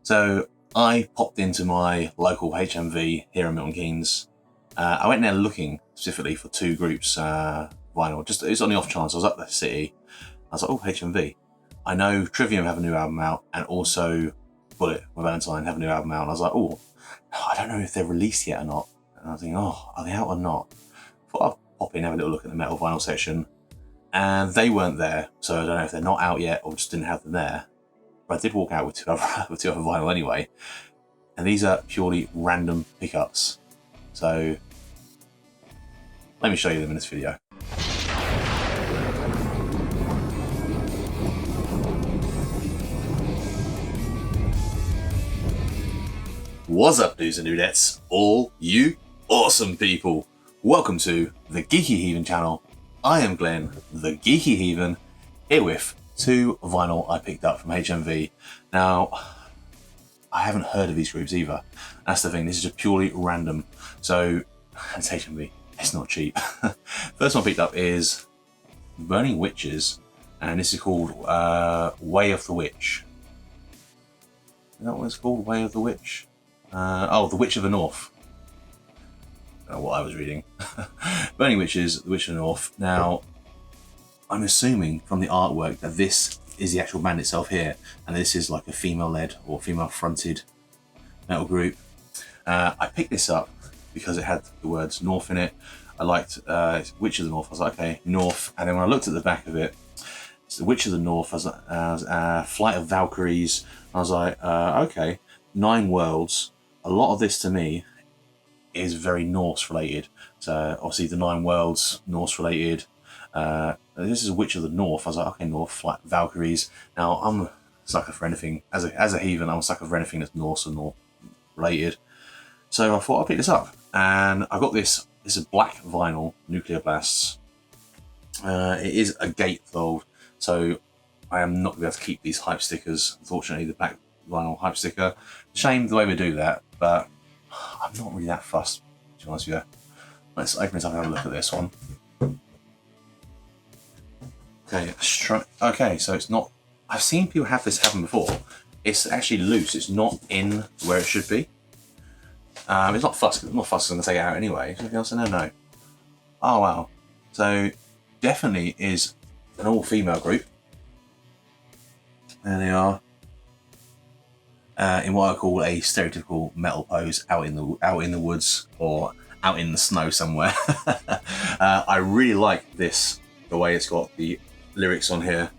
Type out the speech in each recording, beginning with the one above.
So I popped into my local HMV here in Milton Keynes. I went there looking specifically for two groups vinyl. Just it was on the off chance I was up the city. I was like, oh, HMV. I know Trivium have a new album out, and also Bullet with Valentine have a new album out. And I was like, oh, I don't know if they're released yet or not. And I was thinking, oh, are they out or not? I thought I'd pop in, have a little look at the metal vinyl section. And they weren't there, so I don't know if they're not out yet or just didn't have them there. But I did walk out with two other vinyl anyway. And these are purely random pickups. So let me show you them in this video. What's up, dudes and dudettes, all you awesome people? Welcome to the Geeky Heathen channel. I am Glenn, the Geeky Heathen, here with two vinyl I picked up from HMV. Now, I haven't heard of these groups either. That's the thing, this is just purely random. So, it's HMV, it's not cheap. First one I picked up is Burning Witches, and this is called Way of the Witch. Is that what it's called, Way of the Witch? Oh, The Witch of the North. I don't know what I was reading. Burning Witches, The Witch of the North. Now, I'm assuming from the artwork that this is the actual band itself here, and this is like a female-led or female-fronted metal group. I picked this up because it had the words North in it. I liked Witch of the North. I was like, okay, North. And then when I looked at the back of it, it's the Witch of the North as Flight of Valkyries. I was like, okay, 9 worlds. A lot of this to me is very Norse related. So obviously the 9 worlds, Norse related. This is a Witch of the North. I was like, okay, North, Flight Valkyries. Now I'm a sucker for anything, as a heathen, I'm a sucker for anything that's Norse and North related. So I thought I'd pick this up. And I got this is a black vinyl, Nuclear Blasts. It is a gatefold, so I am not going to be able to keep these hype stickers. Unfortunately, the black vinyl hype sticker. Shame the way we do that, but I'm not really that fussed, to be honest with you. Let's open this up and have a look at this one. Okay, okay, so it's not. I've seen people have this happen before. It's actually loose. It's not in where it should be. It's not fussed. I'm not fussed. I'm gonna take it out anyway. Is anything else in there? No. Oh wow. So definitely is an all-female group. There they are. In what I call a stereotypical metal pose, out in the woods or out in the snow somewhere. I really like this, the way it's got the lyrics on here,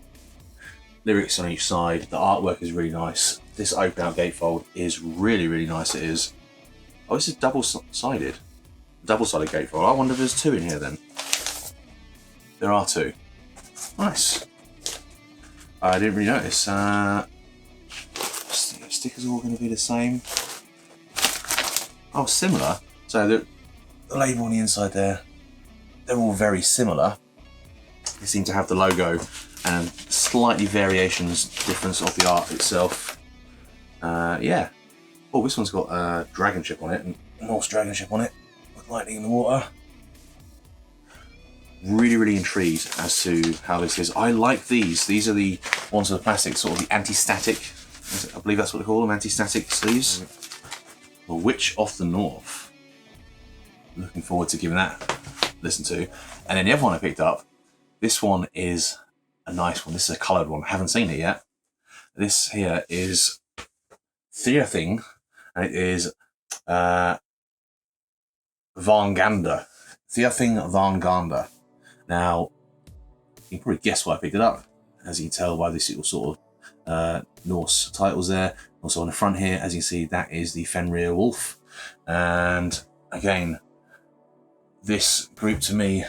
lyrics on each side. The artwork is really nice. This open out gatefold is really nice. It is. Oh, this is double-sided gatefold. I wonder if there's 2 in here then. There are 2. Nice. I didn't really notice. Stickers are all going to be the same. Oh, similar. So the label on the inside there, they're all very similar. They seem to have the logo and slightly difference of the art itself. Yeah. Oh, this one's got a dragon ship on it, and Norse dragon ship on it, with lightning in the water. Really intrigued as to how this is. I like these. These are the ones with the plastic, sort of the anti-static. I believe that's what they call them, anti-static sleeves. The Witch of the North. Looking forward to giving that a listen to. And then the other one I picked up, this one is a nice one. This is a coloured one. I haven't seen it yet. This here is Heathen, and it is Vanganda. Heathen Vanganda. Now, you can probably guess why I picked it up, as you can tell by this little sort of Norse titles there. Also on the front here, as you can see, that is the Fenrir Wolf. And again, this group to me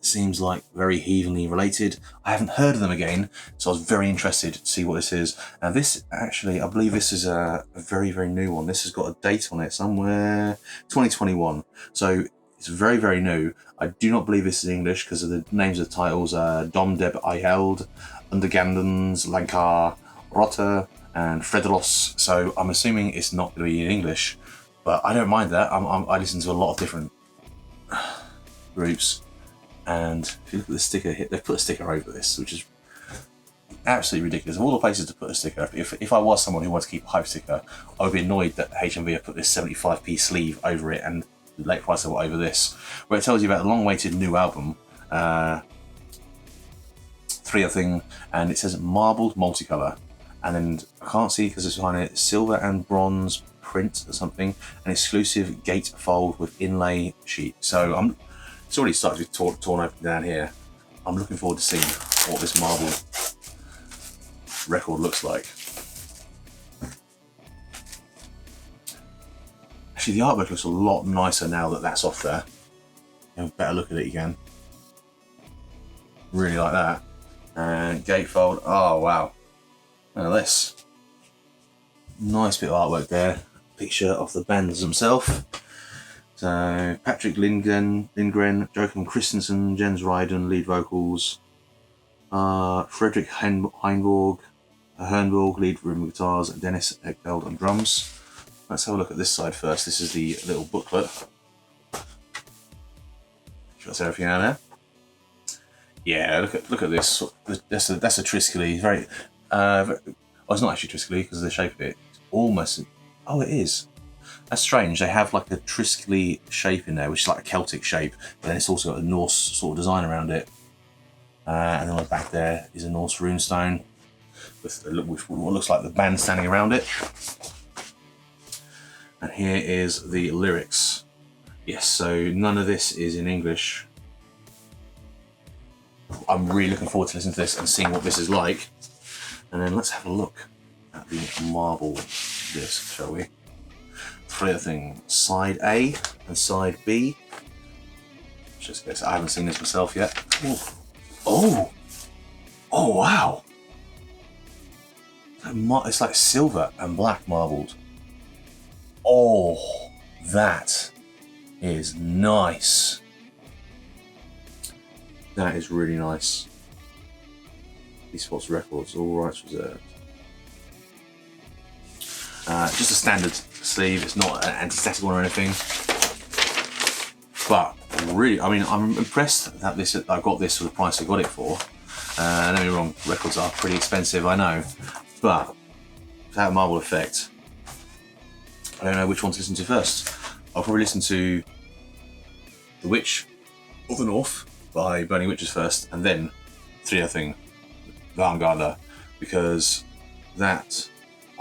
seems like very heathenly related. I haven't heard of them again, so I was very interested to see what this is. And this actually, I believe this is a very new one. This has got a date on it somewhere, 2021. So it's very new. I do not believe this is English because of the names of the titles. Dom Deb Eyeld, Undergandens, Lankar, Rotter, and Fredelos. So I'm assuming it's not going to be in English, but I don't mind that. I listen to a lot of different groups, and if you look at the sticker here, they've put a sticker over this, which is absolutely ridiculous. Of all the places to put a sticker, if I was someone who wanted to keep a hype sticker, I would be annoyed that HMV have put this 75p sleeve over it and the late price level over this, where it tells you about the long-awaited new album, Three Thing, and it says marbled multicolour, and then I can't see because it's behind it, silver and bronze print or something, an exclusive gatefold with inlay sheet. So it's already started to be torn open down here. I'm looking forward to seeing what this marble record looks like. Actually, the artwork looks a lot nicer now that that's off there. Have a better look at it again. Really like that. And gatefold. Oh wow! Look at this. Nice bit of artwork there. Picture of the bands themselves. So Patrick Lindgren, Joachim Christensen, Jens Ryden, lead vocals. Frederick Heinborg, lead rhythm guitars, and Dennis Eckfeld on drums. Let's have a look at this side first. This is the little booklet. Shows everything out there. Yeah, look at this. That's a Triskelly. Very. Well, it's not actually Triskelly because of the shape of it. It's almost. Oh, it is. That's strange. They have like a Triskelly shape in there, which is like a Celtic shape, but then it's also got a Norse sort of design around it. And then on the back there is a Norse runestone with what looks like the band standing around it. And here is the lyrics. Yes, so none of this is in English. I'm really looking forward to listening to this and seeing what this is like. And then let's have a look at the marble disc, shall we? Three things, side A and side B. Just guess, I haven't seen this myself yet. Oh wow! It's like silver and black marbled. Oh, that is nice. That is really nice. These Spots Records, all rights reserved. Just a standard sleeve. It's not an anti-static one or anything. But really, I mean, I'm impressed that I got this for the price I got it for. Don't get me wrong, records are pretty expensive, I know. But that marble effect, I don't know which one to listen to first. I'll probably listen to The Witch of the North by Burning Witches first, and then Three Thing, Vanguard, because that,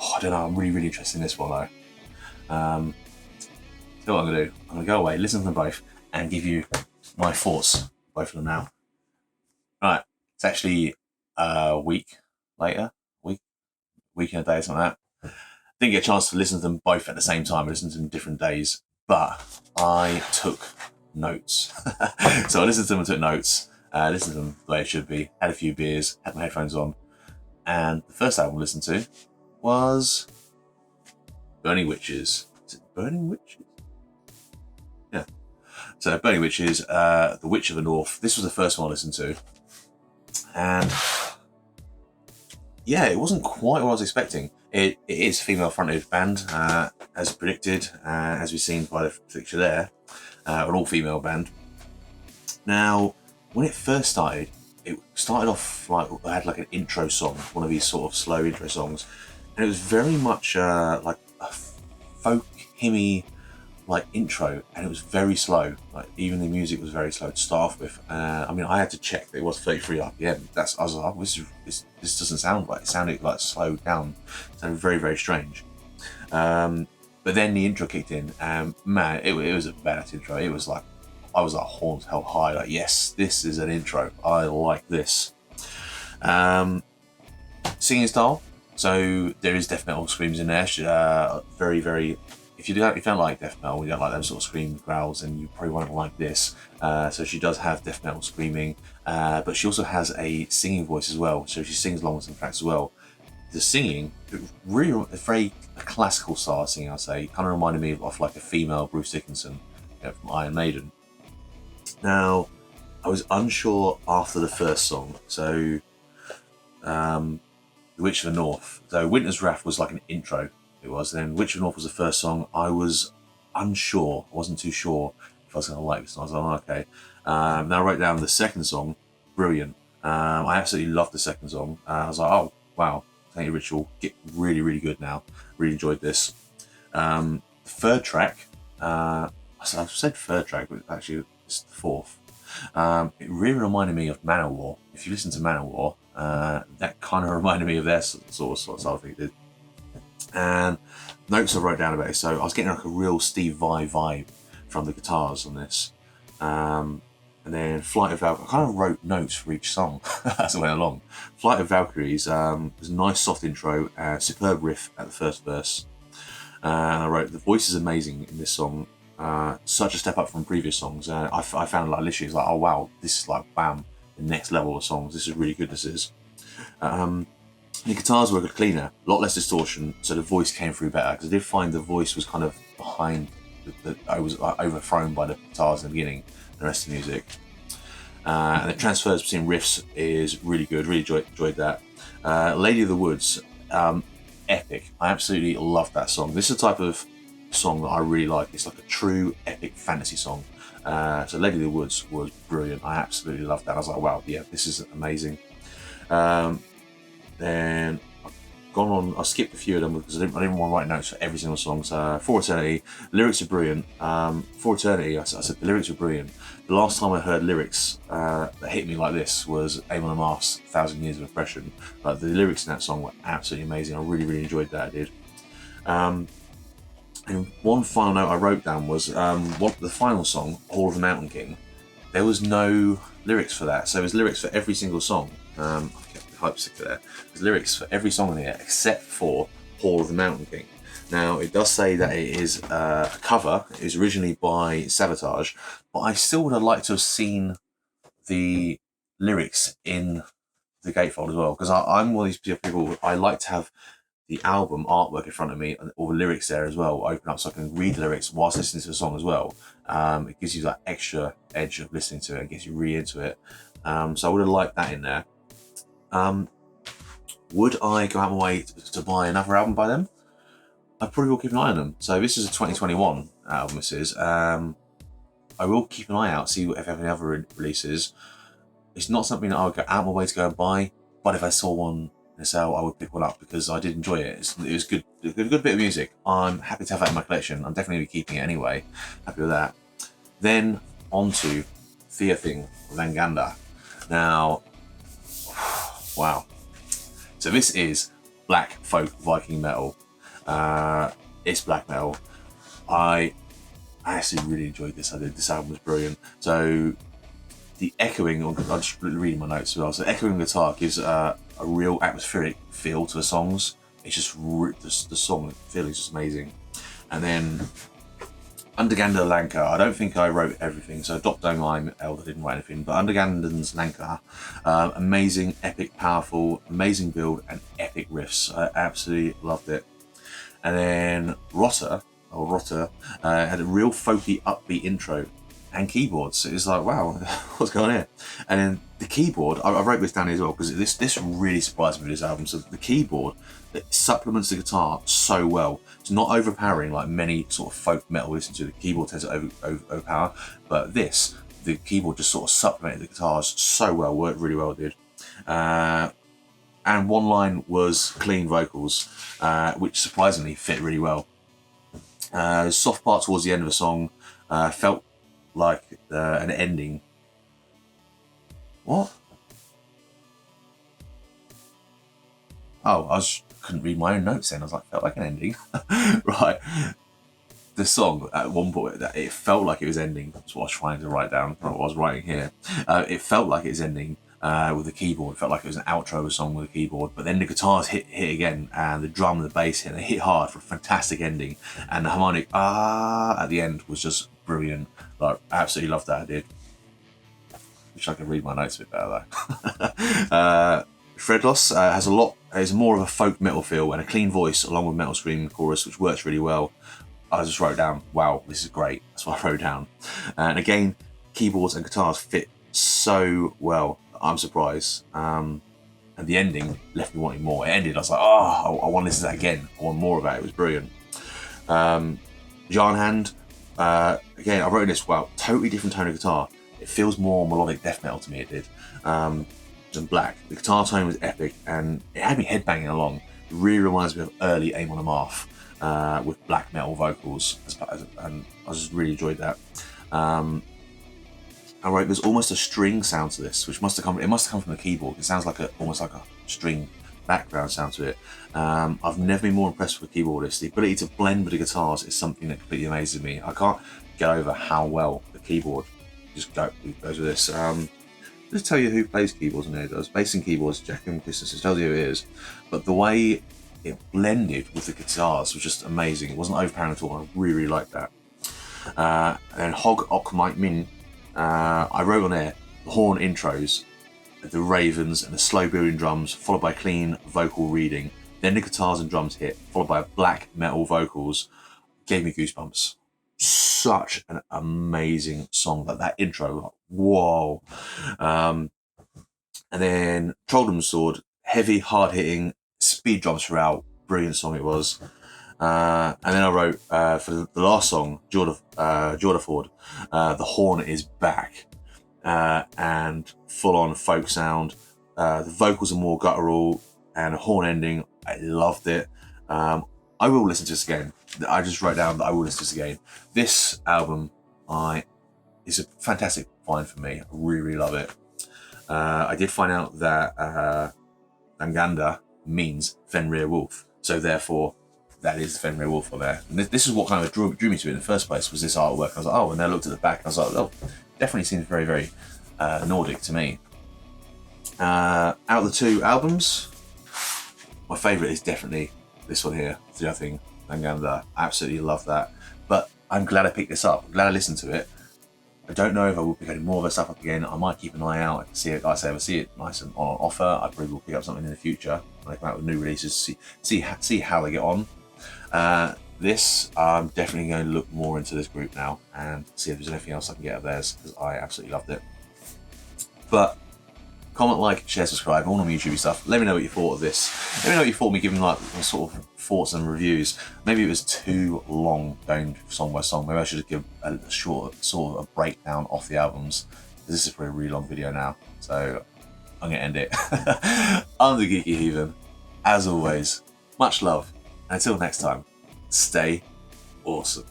I don't know, I'm really interested in this one though. So what I'm going to do, I'm going to go away, listen to them both, and give you my thoughts, both of them now. Right, it's actually a week later, week and a day, something like that. Didn't get a chance to listen to them both at the same time. I listened to them different days, but I took notes. So I listened to them and took notes. Listened to them the way it should be. Had a few beers, had my headphones on, and the first album I listened to was Burning Witches. Is it Burning Witches? Yeah. So Burning Witches, The Witch of the North. This was the first one I listened to, and yeah, it wasn't quite what I was expecting. It is a female-fronted band, as predicted, as we've seen by the picture there, an all-female band. Now, when it first started, it started off like I had like an intro song, one of these sort of slow intro songs, and it was very much like a folk hymny like intro, and it was very slow. Like even the music was very slow to start off with. I mean, I had to check that it was 33 RPM. I was like, oh, this doesn't sound right. It sounded like slowed down. It sounded very, very strange. But then the intro kicked in, and man, it was a badass intro. It was like, I was like horns held high. Like, yes, this is an intro. I like this. Singing style. So there is death metal screams in there. Very, very. If you don't like death metal, you don't like those sort of scream growls, then you probably won't like this. So she does have death metal screaming, but she also has a singing voice as well. So she sings along with some tracks as well. The singing, really a very classical style of singing, I'd say. Kind of reminded me of like a female Bruce Dickinson, from Iron Maiden. Now, I was unsure after the first song. So, The Witch of the North. So Winter's Wrath was like an intro. It was. Then Witch of the North was the first song. I was unsure. I wasn't too sure if I was going to like this. And I was like, oh, okay. Now I wrote down the second song, Brilliant. I absolutely loved the second song. I was like, oh wow, Tainted Ritual get really, really good now. Really enjoyed this. Third track, I've said third track, but actually it's the fourth. It really reminded me of Manowar. If you listen to Manowar, that kind of reminded me of their sort of style thing it did. And notes I wrote down about it. So I was getting like a real Steve Vai vibe from the guitars on this. And then Flight of Valkyries, I kind of wrote notes for each song as I went along. Flight of Valkyries was a nice soft intro, superb riff at the first verse. And I wrote, the voice is amazing in this song, such a step up from previous songs. I found like literally, it's like, oh wow, this is like bam, the next level of songs. This is really good, this is. The guitars were cleaner, a lot less distortion, so the voice came through better, because I did find the voice was kind of behind, I was overthrown by the guitars in the beginning, the rest of the music. And the transfers between riffs is really good, really enjoyed that. Lady of the Woods, epic. I absolutely love that song. This is the type of song that I really like. It's like a true epic fantasy song. So Lady of the Woods was brilliant. I absolutely loved that. I was like, wow, yeah, this is amazing. Then I've gone on, I skipped a few of them because I didn't want to write notes for every single song. So For Eternity, lyrics are brilliant. For Eternity, I said the lyrics are brilliant. The last time I heard lyrics that hit me like this was Amon Amarth's 1,000 Years of Oppression. Like, the lyrics in that song were absolutely amazing. I really, really enjoyed that, I did. And one final note I wrote down was the final song, Hall of the Mountain King. There was no lyrics for that. So there's lyrics for every single song. I kept the hype sticker there. There's lyrics for every song in here except for Hall of the Mountain King. Now, it does say that it is a cover. It was originally by Sabotage, but I still would have liked to have seen the lyrics in the gatefold as well, because I'm one of these people, I like to have the album artwork in front of me and all the lyrics there as well, open up so I can read the lyrics whilst listening to the song as well. It gives you that extra edge of listening to it and gets you really into it. So I would have liked that in there. Would I go out my way to buy another album by them? I probably will keep an eye on them. So this is a 2021 album, this is. I will keep an eye out, see if they have any other releases. It's not something that I would go out my way to go and buy, but if I saw one in a sale, I would pick one up because I did enjoy it. It was good, a good bit of music. I'm happy to have that in my collection. I'm definitely keeping it anyway. Happy with that. Then on to Heathen Langanda. Now, wow. So this is black folk Viking metal. It's black metal. I actually really enjoyed this. This album was brilliant. So the echoing, I'm just reading my notes as well. So echoing guitar gives a real atmospheric feel to the songs. It's just the song feeling is just amazing. And then Undergander Lanka. I don't think I wrote everything, so Dop Dome I'm Elder didn't write anything. But Underganden's Lanka, amazing, epic, powerful, amazing build and epic riffs. I absolutely loved it. And then Rotter had a real folky, upbeat intro and keyboards. It was like, wow, what's going on here? And then the keyboard, I wrote this down here as well because this really surprised me with this album. So the keyboard that supplements the guitar so well. It's not overpowering like many sort of folk metal listen to. The keyboard tends to overpower, but the keyboard just sort of supplemented the guitars so well. Worked really well, it did. And one line was clean vocals, which surprisingly fit really well. Soft part towards the end of the song felt like an ending. What? Oh, couldn't read my own notes then. I was like, felt like an ending. Right. The song at one point, it felt like it was ending. That's what I was trying to write down, what I was writing here. It felt like it was ending with the keyboard. It felt like it was an outro of a song with a keyboard. But then the guitars hit again, and the drum and the bass hit. And they hit hard for a fantastic ending. And the harmonic at the end was just brilliant. Like, absolutely loved that. I did. Wish I could read my notes a bit better though. Shredloss has more of a folk metal feel and a clean voice along with metal scream chorus, which works really well. I just wrote down, wow, this is great. That's what I wrote down. And again, keyboards and guitars fit so well. I'm surprised. And the ending left me wanting more. It ended, I was like, oh, I want to listen to that again. I want more of it. It was brilliant. Jarnhand, again, I wrote this, wow, totally different tone of guitar. It feels more melodic death metal to me, it did. and black. The guitar tone was epic, and it had me headbanging along. It really reminds me of early Amon Amarth with black metal vocals, and I just really enjoyed that. I wrote there's almost a string sound to this, which must have come from the keyboard. It sounds like almost like a string background sound to it. I've never been more impressed with a keyboardist. The ability to blend with the guitars is something that completely amazes me. I can't get over how well the keyboard just goes with this. Just tell you who plays keyboards in here. Does bass and keyboards, Jack and Christmas. It tells you who it is. But the way it blended with the guitars was just amazing. It wasn't overpowering at all. I really liked that. And Hog Ok Mike Min, I wrote on there the horn intros, the ravens and the slow building drums, followed by clean vocal reading. Then the guitars and drums hit, followed by black metal vocals. Gave me goosebumps. Such an amazing song. That intro, whoa. And then Trolldam's Sword, heavy, hard hitting, speed drums throughout. Brilliant song it was. And then I wrote for the last song, Jordan Ford, the horn is back, and full on folk sound. The vocals are more guttural, and a horn ending. I loved it. I will listen to this again. I just wrote down that I will listen to this again. This album is a fantastic find for me. I really, really love it. I did find out that Anganda means Fenrir Wolf, so therefore that is Fenrir Wolf on there. And this is what kind of drew me to it in the first place, was this artwork. I was like, oh, and then I looked at the back and I was like, oh, definitely seems very, very Nordic to me. Out of the two albums, my favourite is definitely this one here, The Other Thing, Anganda. I absolutely love that. But I'm glad I picked this up. I'm glad I listened to it. I don't know if I will pick any more of this stuff up again. I might keep an eye out and see it. Like I say, if I see it nice and on offer, I probably will pick up something in the future when they come out with new releases. See how they get on. This, I'm definitely going to look more into this group now and see if there's anything else I can get of theirs, because I absolutely loved it. But comment, like, share, subscribe, all on YouTube stuff. Let me know what you thought of this. Let me know what you thought of me giving like sort of thoughts and reviews. Maybe it was too long going song by song. Maybe I should give a short sort of a breakdown off the albums. This is probably a really long video now, so I'm gonna end it. I'm the Geeky Heathen. As always, much love. And until next time, stay awesome.